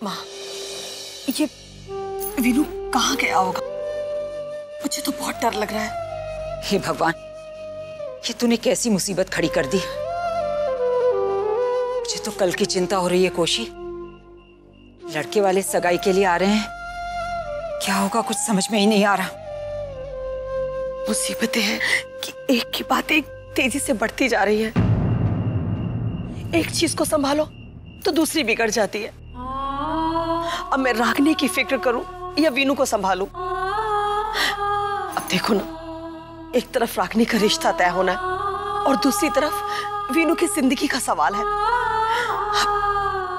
माँ, ये वीनू कहाँ गया होगा? मुझे तो बहुत डर लग रहा है। हे भगवान, ये तूने कैसी मुसीबत खड़ी कर दी। मुझे तो कल की चिंता हो रही है कोशी। लड़के वाले सगाई के लिए आ रहे हैं, क्या होगा कुछ समझ में ही नहीं आ रहा। मुसीबतें हैं कि एक की बात एक तेजी से बढ़ती जा रही है। एक चीज को संभालो तो दूसरी बिगड़ जाती है। अब मैं रागनी की फिक्र करूं या वीनू को संभालूं? अब देखो ना, एक तरफ रागनी का रिश्ता तय होना है और दूसरी तरफ वीनू की जिंदगी का सवाल है।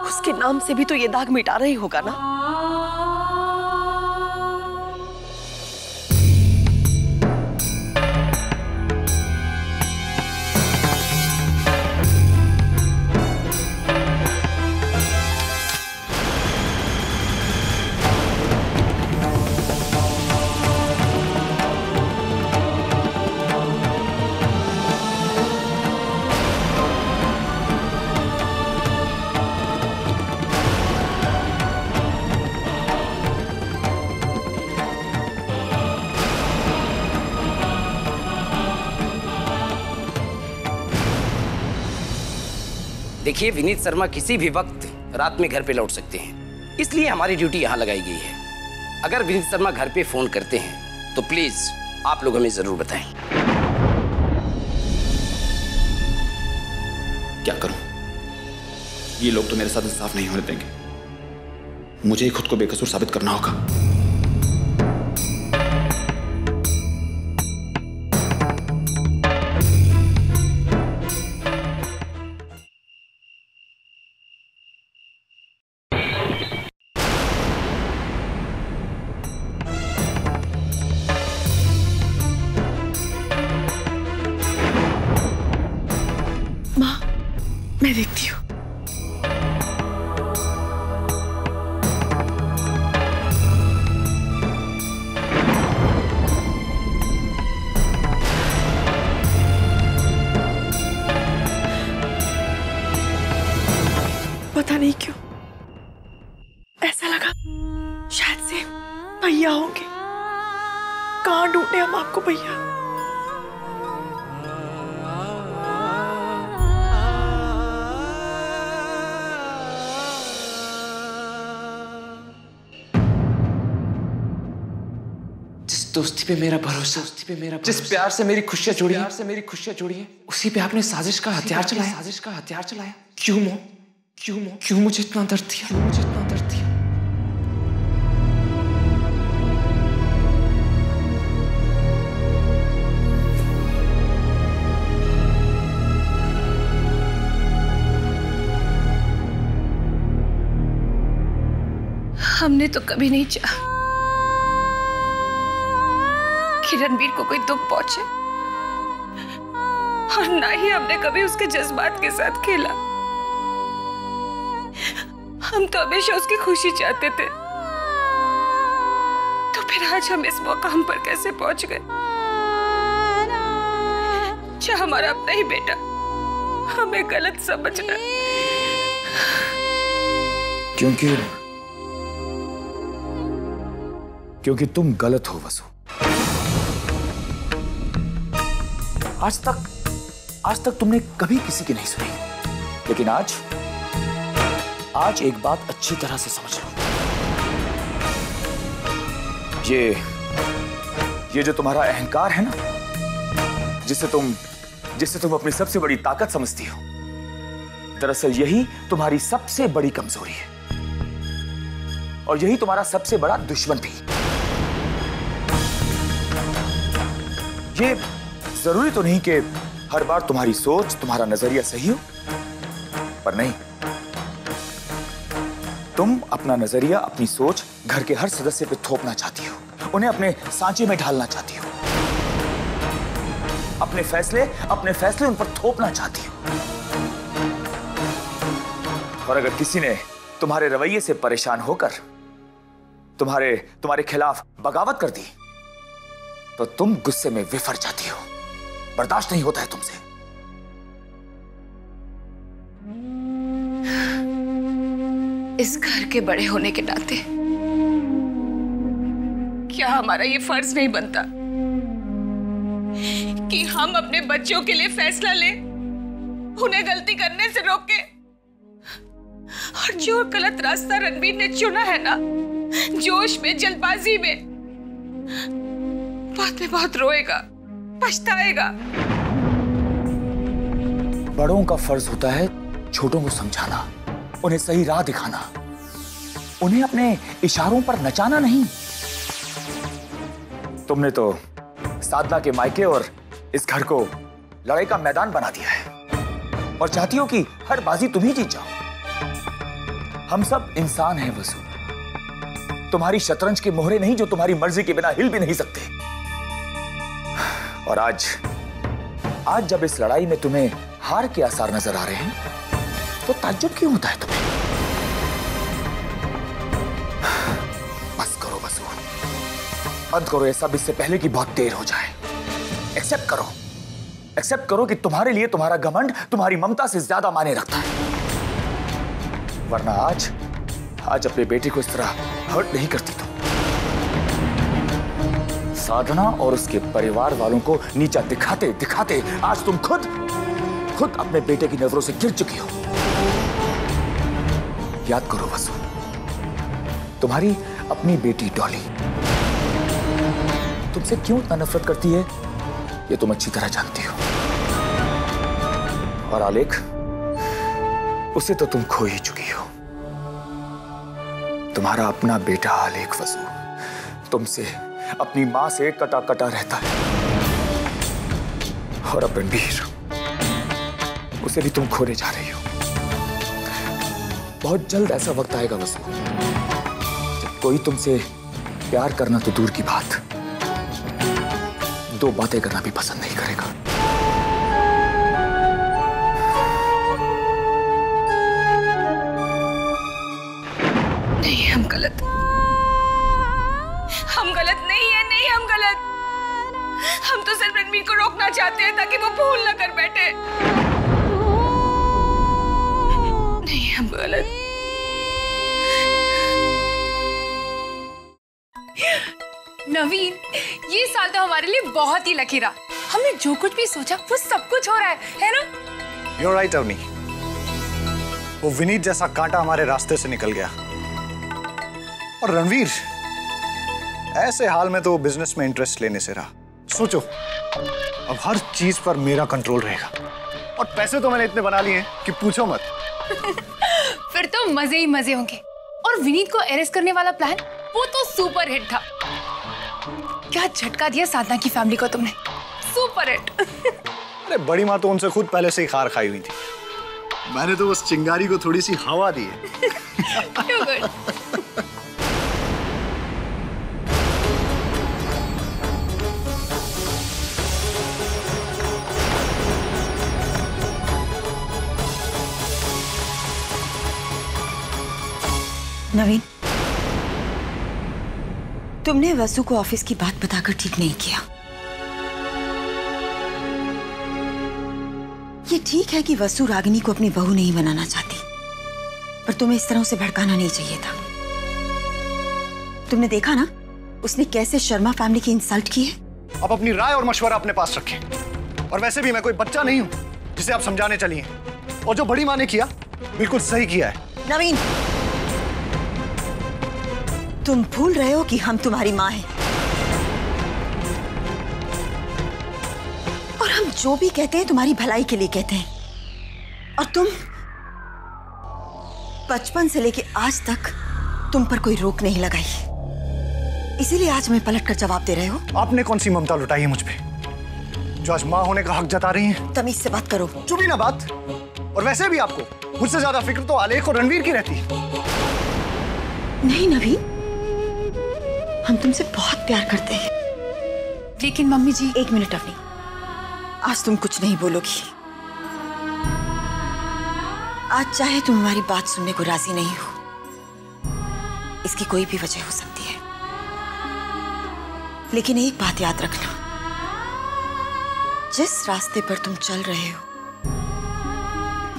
उसके नाम से भी तो ये दाग मिटाना ही होगा ना। देखिए, विनीत शर्मा किसी भी वक्त रात में घर पे लौट सकते हैं, इसलिए हमारी ड्यूटी यहाँ लगाई गई है। अगर विनीत शर्मा घर पे फोन करते हैं तो प्लीज आप लोग हमें जरूर बताएं। क्या करूं? ये लोग तो मेरे साथ इंसाफ नहीं होने देंगे। मुझे ही खुद को बेकसूर साबित करना होगा। मैं देखती हूँ। पता नहीं क्यों ऐसा लगा शायद से भैया होंगे। कहाँ ढूंढे हम आपको भैया? दोस्ती पे मेरा भरोसा, जिस प्यार से मेरी खुशियां जुड़ी है, उसी पे आपने साजिश का हथियार चलाया। क्यों मो? क्यों मुझे इतना दर्द दिया? हमने तो कभी नहीं चाहा कि रणवीर को कोई दुख पहुंचे, और ना ही हमने कभी उसके जज्बात के साथ खेला। हम तो हमेशा उसकी खुशी चाहते थे। तो फिर आज हम इस मकाम पर कैसे पहुंच गए? चाहे हमारा अपना ही बेटा हमें गलत समझना। क्योंकि तुम गलत हो वसु। आज तक तुमने कभी किसी की नहीं सुनी, लेकिन आज एक बात अच्छी तरह से समझ लो। ये जो तुम्हारा अहंकार है ना, जिसे तुम अपनी सबसे बड़ी ताकत समझती हो, दरअसल यही तुम्हारी सबसे बड़ी कमजोरी है, और यही तुम्हारा सबसे बड़ा दुश्मन भी। ये जरूरी तो नहीं कि हर बार तुम्हारी सोच, तुम्हारा नजरिया सही हो, पर नहीं, तुम अपना नजरिया, अपनी सोच घर के हर सदस्य पे थोपना चाहती हो, उन्हें अपने सांचे में ढालना चाहती हो, अपने फैसले उन पर थोपना चाहती हो। और अगर किसी ने तुम्हारे रवैये से परेशान होकर तुम्हारे खिलाफ बगावत कर दी, तो तुम गुस्से में विफर जाती हो। बर्दाश्त नहीं होता है तुमसे। इस घर के बड़े होने के नाते क्या हमारा ये फर्ज नहीं बनता कि हम अपने बच्चों के लिए फैसला लें, उन्हें गलती करने से रोके? और जो गलत रास्ता रणवीर ने चुना है ना, जोश में, जल्दबाजी में, बाद में बहुत रोएगा, पछताएगा। बड़ों का फर्ज होता है छोटों को समझाना, उन्हें सही राह दिखाना, उन्हें अपने इशारों पर नचाना नहीं। तुमने तो साधना के मायके और इस घर को लड़ाई का मैदान बना दिया है और चाहती हो कि हर बाजी तुम ही जीत जाओ। हम सब इंसान हैं वसु, तुम्हारी शतरंज के मोहरे नहीं जो तुम्हारी मर्जी के बिना हिल भी नहीं सकते। और आज जब इस लड़ाई में तुम्हें हार के आसार नजर आ रहे हैं तो ताज्जुब क्यों होता है तुम्हें? बस करो वसु, बंद करो ये सब इससे पहले कि बहुत देर हो जाए। एक्सेप्ट करो कि तुम्हारे लिए तुम्हारा घमंड तुम्हारी ममता से ज्यादा मायने रखता है। वरना आज अपने बेटे को इस तरह हर्ट नहीं करती तुम। साधना और उसके परिवार वालों को नीचा दिखाते दिखाते आज तुम खुद अपने बेटे की नजरों से गिर चुकी हो। याद करो वसु, तुम्हारी अपनी बेटी डॉली तुमसे क्यों इतना नफरत करती है ये तुम अच्छी तरह जानती हो। और आलेख, उसे तो तुम खो ही चुकी हो। तुम्हारा अपना बेटा आलेख वसु तुमसे, अपनी मां से कटा कटा रहता है। और अब रणवीर, उसे भी तुम खोने जा रही हो। बहुत जल्द ऐसा वक्त आएगा वसु जब कोई तुमसे प्यार करना तो दूर की बात, दो बातें करना भी पसंद नहीं करेगा। नहीं, हम गलत नहीं है, नहीं हम गलत। हम तो सिर्फ रणवीर को रोकना चाहते हैं ताकि वो भूल ना कर बैठे। नहीं, हम गलत। नवीन, ये साल तो हमारे लिए बहुत ही लकी रहा। हमने जो कुछ भी सोचा वो सब कुछ हो रहा है ना? You're right, Avani. वो विनीत जैसा कांटा हमारे रास्ते से निकल गया। और रणवीर ऐसे हाल में तो बिजनेस में इंटरेस्ट लेने से रहा। सोचो, अब हर चीज पर मेरा कंट्रोल रहेगा। और पैसे तो मैंने इतने बना लिए हैं कि पूछो मत। फिर तो मजे ही मजे होंगे। और विनीत को अरेस्ट करने वाला प्लान, वो तो सुपर हिट था। क्या झटका दिया साधना की फैमिली को तुमने, सुपर हिट। अरे बड़ी माँ तो उनसे खुद पहले से ही खार खाई हुई थी। मैंने तो बस चिंगारी को थोड़ी सी हवा दी है। Too good. नवीन, तुमने वसु को ऑफिस की बात बताकर ठीक नहीं किया। ये ठीक है कि वसु रागिनी को अपनी बहू नहीं बनाना चाहती, पर तुम्हें इस तरह उसे भड़काना नहीं चाहिए था। तुमने देखा ना उसने कैसे शर्मा फैमिली की इंसल्ट की है। आप अपनी राय और मशवरा अपने पास रखें। और वैसे भी मैं कोई बच्चा नहीं हूं जिसे आप समझाने चली हैं। और जो बड़ी माँ ने किया बिल्कुल सही किया है। नवीन, तुम भूल रहे हो कि हम तुम्हारी माँ हैं। और हम जो भी कहते हैं तुम्हारी भलाई के लिए कहते हैं। और तुम बचपन से लेके आज तक तुम पर कोई रोक नहीं लगाई, इसीलिए आज मैं पलट कर जवाब दे रहे हो। आपने कौन सी ममता लुटाई है मुझ पे जो आज माँ होने का हक जता रही हैं? तमीज से बात करो। चुप ही ना बात। और वैसे भी आपको मुझसे ज्यादा फिक्र तो आलेख और रणवीर की रहती है। नहीं नवीन, हम तुमसे बहुत प्यार करते हैं। लेकिन मम्मी जी। एक मिनट अवनी, आज तुम कुछ नहीं बोलोगी। आज चाहे तुम हमारी बात सुनने को राजी नहीं हो, इसकी कोई भी वजह हो सकती है, लेकिन एक बात याद रखना, जिस रास्ते पर तुम चल रहे हो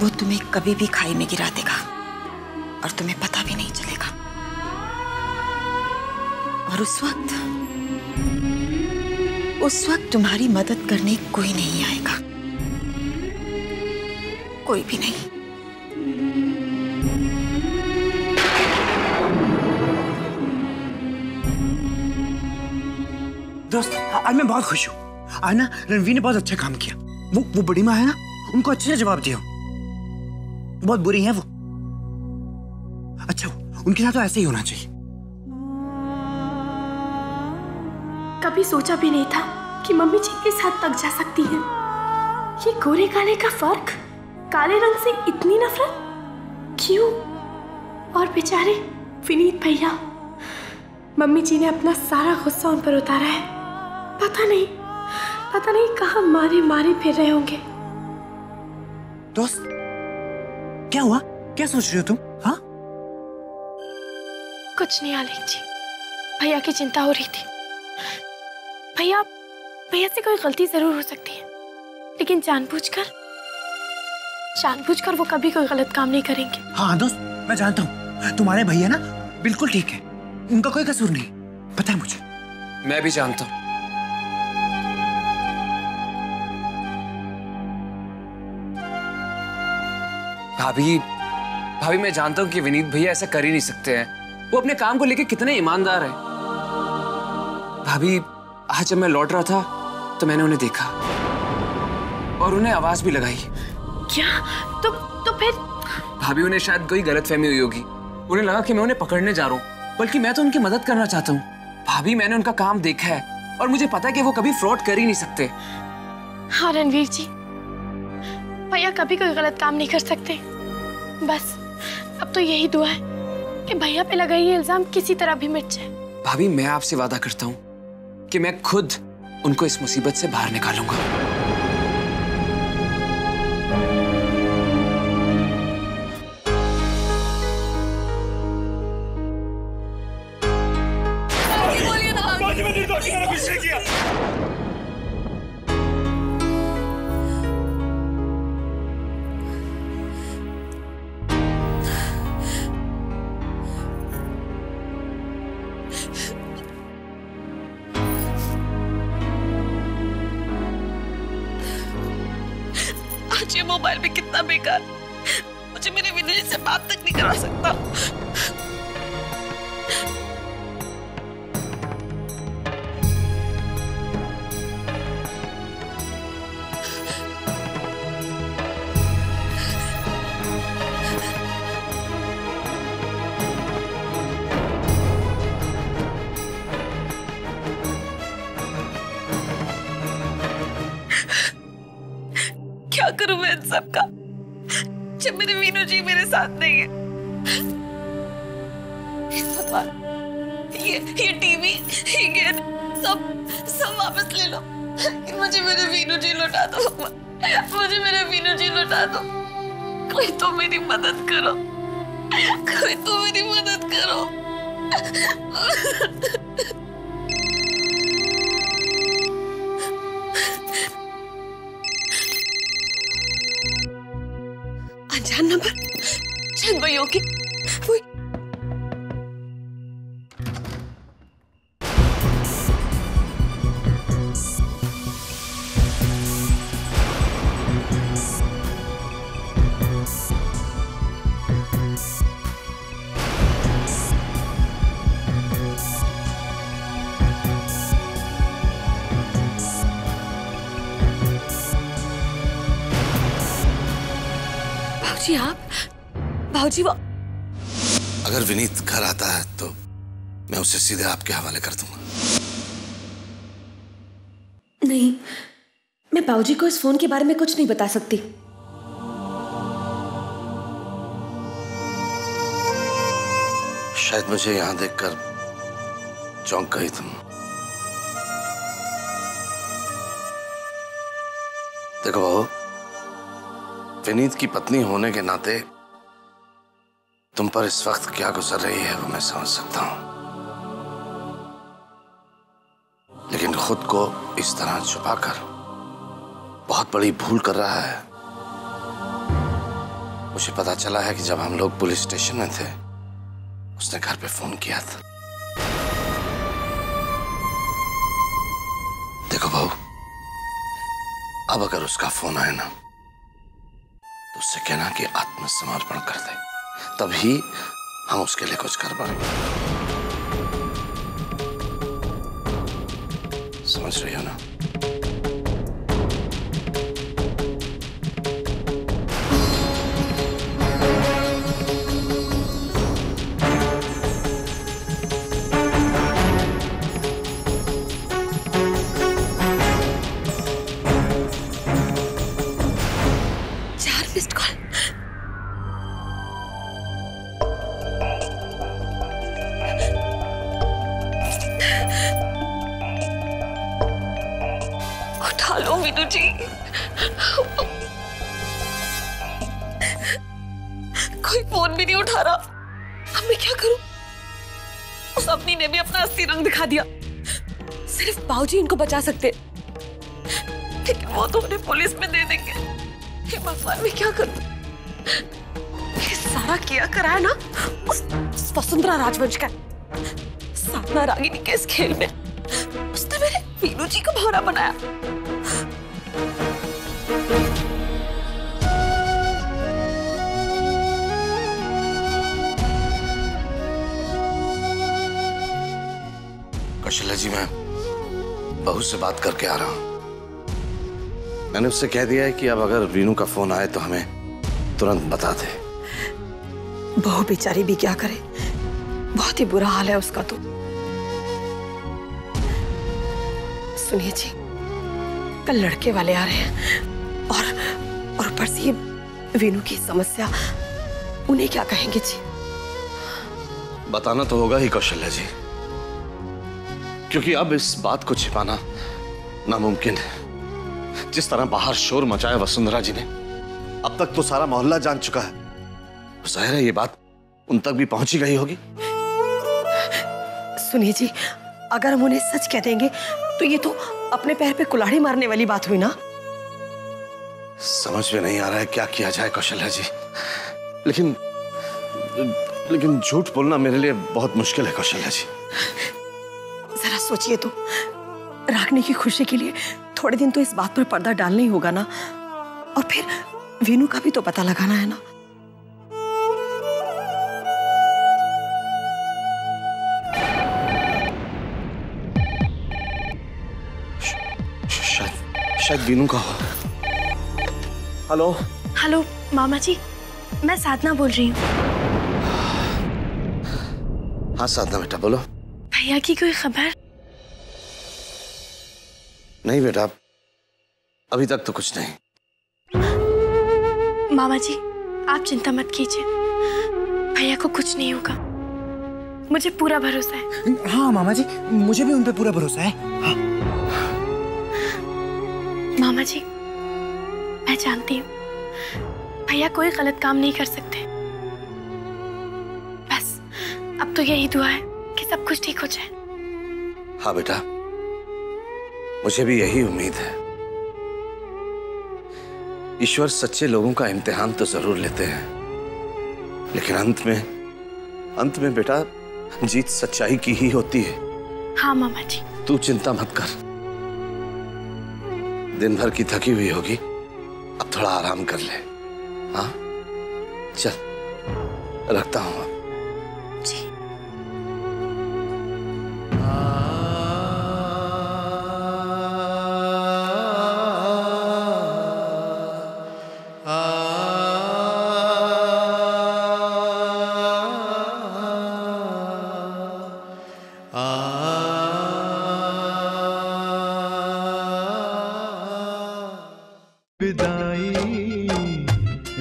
वो तुम्हें कभी भी खाई में गिरा देगा। और तुम्हें पता भी नहीं चलेगा। और उस वक्त तुम्हारी मदद करने कोई नहीं आएगा, कोई भी नहीं। दोस्त, आज मैं बहुत खुश हूँ। आज ना रणवीर ने बहुत अच्छा काम किया। वो बड़ी माँ है ना, उनको अच्छे से जवाब दिया। बहुत बुरी है वो। अच्छा, उनके साथ तो ऐसे ही होना चाहिए। कभी सोचा भी नहीं था कि मम्मी जी इस हद तक जा सकती हैं। ये गोरे काले का फर्क, काले रंग से इतनी नफरत क्यों? और बेचारे विनीत भैया, मम्मी जी ने अपना सारा गुस्सा उन पर उतारा है। पता नहीं कहाँ मारे मारे फिर रहे होंगे। दोस्त, क्या हुआ? क्या सोच रही हो तुम? हाँ, कुछ नहीं आलेख जी, भैया की चिंता हो रही थी। भैया से कोई गलती जरूर हो सकती है, लेकिन जानबूझकर वो कभी कोई गलत काम नहीं करेंगे। हाँ दोस्त, मैं जानता हूँ तुम्हारे भैया ना बिल्कुल ठीक है, उनका कोई कसूर नहीं, पता है मुझे। मैं भी जानता हूँ। भाभी मैं जानता हूँ कि विनीत भैया ऐसा कर ही नहीं सकते हैं। वो अपने काम को लेकर कितने ईमानदार हैं। भाभी, आज जब मैं लौट रहा था तो मैंने उन्हें देखा और उन्हें आवाज भी लगाई। क्या? तो फिर? भाभी, उन्हें शायद कोई गलतफहमी हुई होगी। उन्हें लगा कि मैं उन्हें पकड़ने जा रहा हूँ, बल्कि मैं तो उनकी मदद करना चाहता हूँ। भाभी, मैंने उनका काम देखा है और मुझे पता है कि वो कभी फ्रॉड कर ही नहीं सकते। हाँ रणवीर जी, भैया कभी कोई गलत काम नहीं कर सकते। बस अब तो यही दुआ है कि भैया पे लगा ये इल्जाम किसी तरह भी मिट जाए। भाभी, मैं आपसे वादा करता हूँ कि मैं खुद उनको इस मुसीबत से बाहर निकालूंगा। आज ये मोबाइल भी कितना बेकार, मुझे मेरे विनय से बात तक नहीं करा सकता। क्या करूं मैं इन सब का, जब मेरे वीनू जी मेरे साथ नहीं है। ये टीवी, ये गेट सब वापस ले लो। मुझे मेरे वीनू जी लौटा दो, मुझे मेरे वीनू जी लौटा दो। कोई तो मेरी मदद करो, कोई तो मेरी मदद करो। अनजान नंबर, चंद भाइयों की। भाजी, वो अगर विनीत घर आता है तो मैं उसे सीधे आपके हवाले कर दूंगा। नहीं, मैं बाबूजी को इस फोन के बारे में कुछ नहीं बता सकती। शायद मुझे यहां देखकर चौंक गई तुम। देखो बहू, विनीत की पत्नी होने के नाते तुम पर इस वक्त क्या गुजर रही है वो मैं समझ सकता हूं, लेकिन खुद को इस तरह छुपाकर बहुत बड़ी भूल कर रहा है। मुझे पता चला है कि जब हम लोग पुलिस स्टेशन में थे उसने घर पे फोन किया था। देखो बहू, अब अगर उसका फोन आए ना तो उससे कहना कि आत्मसमर्पण कर दे, तभी हम उसके लिए कुछ कर पाएंगे। समझ रही हो ना? कोई फोन भी नहीं उठा रहा। अब मैं क्या करूं? उस अपनी ने भी अपना असली रंग दिखा दिया। सिर्फ बाबूजी इनको बचा सकते, लेकिन वो तो उन्हें पुलिस में दे देंगे। हे भगवान, मैं क्या करूं? ये सारा किया कराया ना उस वसुंधरा राजवंश का। साधना रागिनी के इस खेल में उसने मेरे वीनू जी को भौरा बनाया। कौशल्या जी, मैं बहू से बात करके आ रहा हूं। मैंने उससे कह दिया है कि अब अगर वीनू का फोन आए तो हमें तुरंत बता दे। बहू बेचारी भी क्या करे, बहुत ही बुरा हाल है उसका तो। सुनिए जी, कल लड़के वाले आ रहे हैं और ऊपर से ये वीनू की समस्या, उन्हें क्या कहेंगे जी? बताना तो होगा ही कौशल्या जी, क्योंकि अब इस बात को छिपाना नामुमकिन है। जिस तरह बाहर शोर मचाया वसुंधरा जी ने, अब तक तो सारा मोहल्ला जान चुका है। जाहिर है ये बात उन तक भी पहुंची गई होगी। सुनिए जी, अगर हम उन्हें सच कह देंगे तो ये तो अपने पैर पे कुल्हाड़ी मारने वाली बात हुई ना। समझ में नहीं आ रहा है क्या किया जाए कौशल्या जी, लेकिन झूठ बोलना मेरे लिए बहुत मुश्किल है कौशल्या जी। जरा सोचिए तो, रागनी की खुशी के लिए थोड़े दिन तो इस बात पर पर्दा डालना ही होगा ना, और फिर वीनू का भी तो पता लगाना है ना। शायद वीनू का हो। हेलो हेलो मामा जी, मैं साधना बोल रही हूँ। हाँ साधना बेटा, बोलो। भैया की कोई खबर? नहीं बेटा, अभी तक तो कुछ नहीं। मामा जी, आप चिंता मत कीजिए, भैया को कुछ नहीं होगा, मुझे पूरा भरोसा है। हाँ मामा जी, मुझे भी उन पे पूरा भरोसा है। हाँ। मामा जी, मैं जानती हूँ भैया कोई गलत काम नहीं कर सकते। बस अब तो यही दुआ है कि सब कुछ ठीक हो जाए। हाँ बेटा, मुझे भी यही उम्मीद है। ईश्वर सच्चे लोगों का इम्तिहान तो जरूर लेते हैं, लेकिन अंत में बेटा जीत सच्चाई की ही होती है। हाँ मामा जी। तू चिंता मत कर, दिन भर की थकी हुई होगी, अब थोड़ा आराम कर ले। हाँ चल, रखता हूं अब। जी।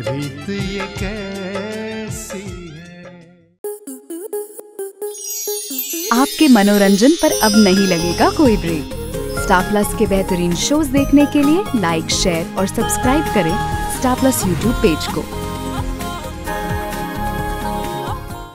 रीत ये कैसी है। आपके मनोरंजन पर अब नहीं लगेगा कोई ब्रेक। स्टार प्लस के बेहतरीन शोज देखने के लिए लाइक, शेयर और सब्सक्राइब करें स्टार प्लस यूट्यूब पेज को।